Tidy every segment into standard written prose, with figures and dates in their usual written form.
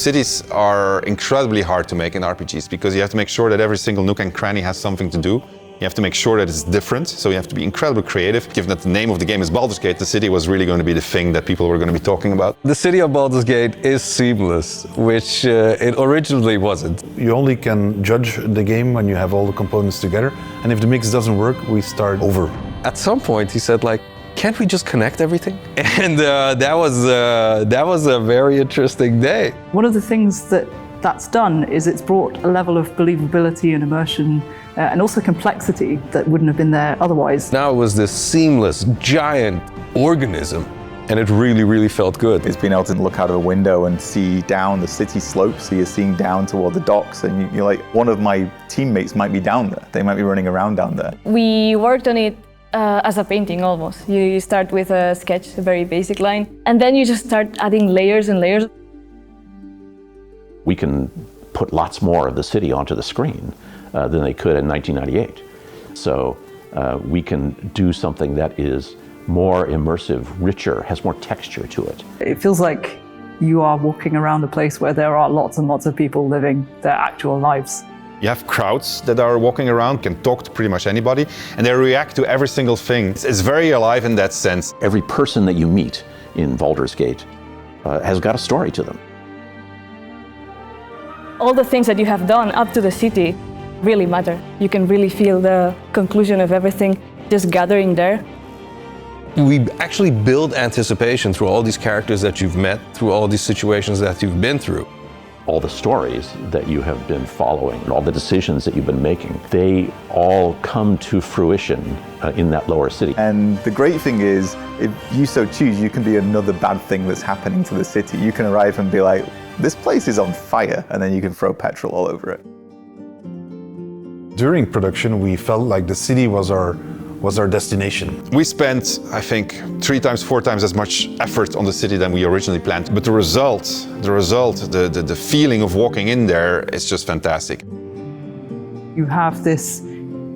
Cities are incredibly hard to make in RPGs because you have to make sure that every single nook and cranny has something to do. You have to make sure that it's different, so you have to be incredibly creative. Given that the name of the game is Baldur's Gate, the city was really going to be the thing that people were going to be talking about. The city of Baldur's Gate is seamless, which it originally wasn't. You only can judge the game when you have all the components together, and if the mix doesn't work, we start over. At some point he said, like, can't we just connect everything? And that was a very interesting day. One of the things that's done is it's brought a level of believability and immersion and also complexity that wouldn't have been there otherwise. Now it was this seamless, giant organism, and it really, really felt good. It's being able to look out of a window and see down the city slope, so you're seeing down toward the docks, and you're like, one of my teammates might be down there. They might be running around down there. We worked on it as a painting almost. You start with a sketch, a very basic line, and then you just start adding layers and layers. We can put lots more of the city onto the screen than they could in 1998. So we can do something that is more immersive, richer, has more texture to it. It feels like you are walking around a place where there are lots and lots of people living their actual lives. You have crowds that are walking around, can talk to pretty much anybody, and they react to every single thing. It's very alive in that sense. Every person that you meet in Baldur's Gate has got a story to them. All the things that you have done up to the city really matter. You can really feel the conclusion of everything just gathering there. We actually build anticipation through all these characters that you've met, through all these situations that you've been through. All the stories that you have been following, and all the decisions that you've been making, they all come to fruition in that lower city. And the great thing is, if you so choose, you can be another bad thing that's happening to the city. You can arrive and be like, this place is on fire, and then you can throw petrol all over it. During production, we felt like the city was our destination. We spent, I think, 3 times, 4 times as much effort on the city than we originally planned. But the result, the feeling of walking in there is just fantastic. You have this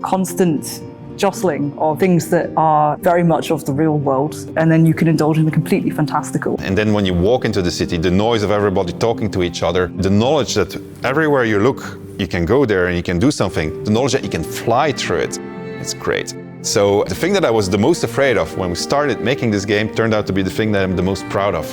constant jostling of things that are very much of the real world, and then you can indulge in the completely fantastical. And then when you walk into the city, the noise of everybody talking to each other, the knowledge that everywhere you look, you can go there and you can do something, the knowledge that you can fly through it, it's great. So the thing that I was the most afraid of when we started making this game turned out to be the thing that I'm the most proud of.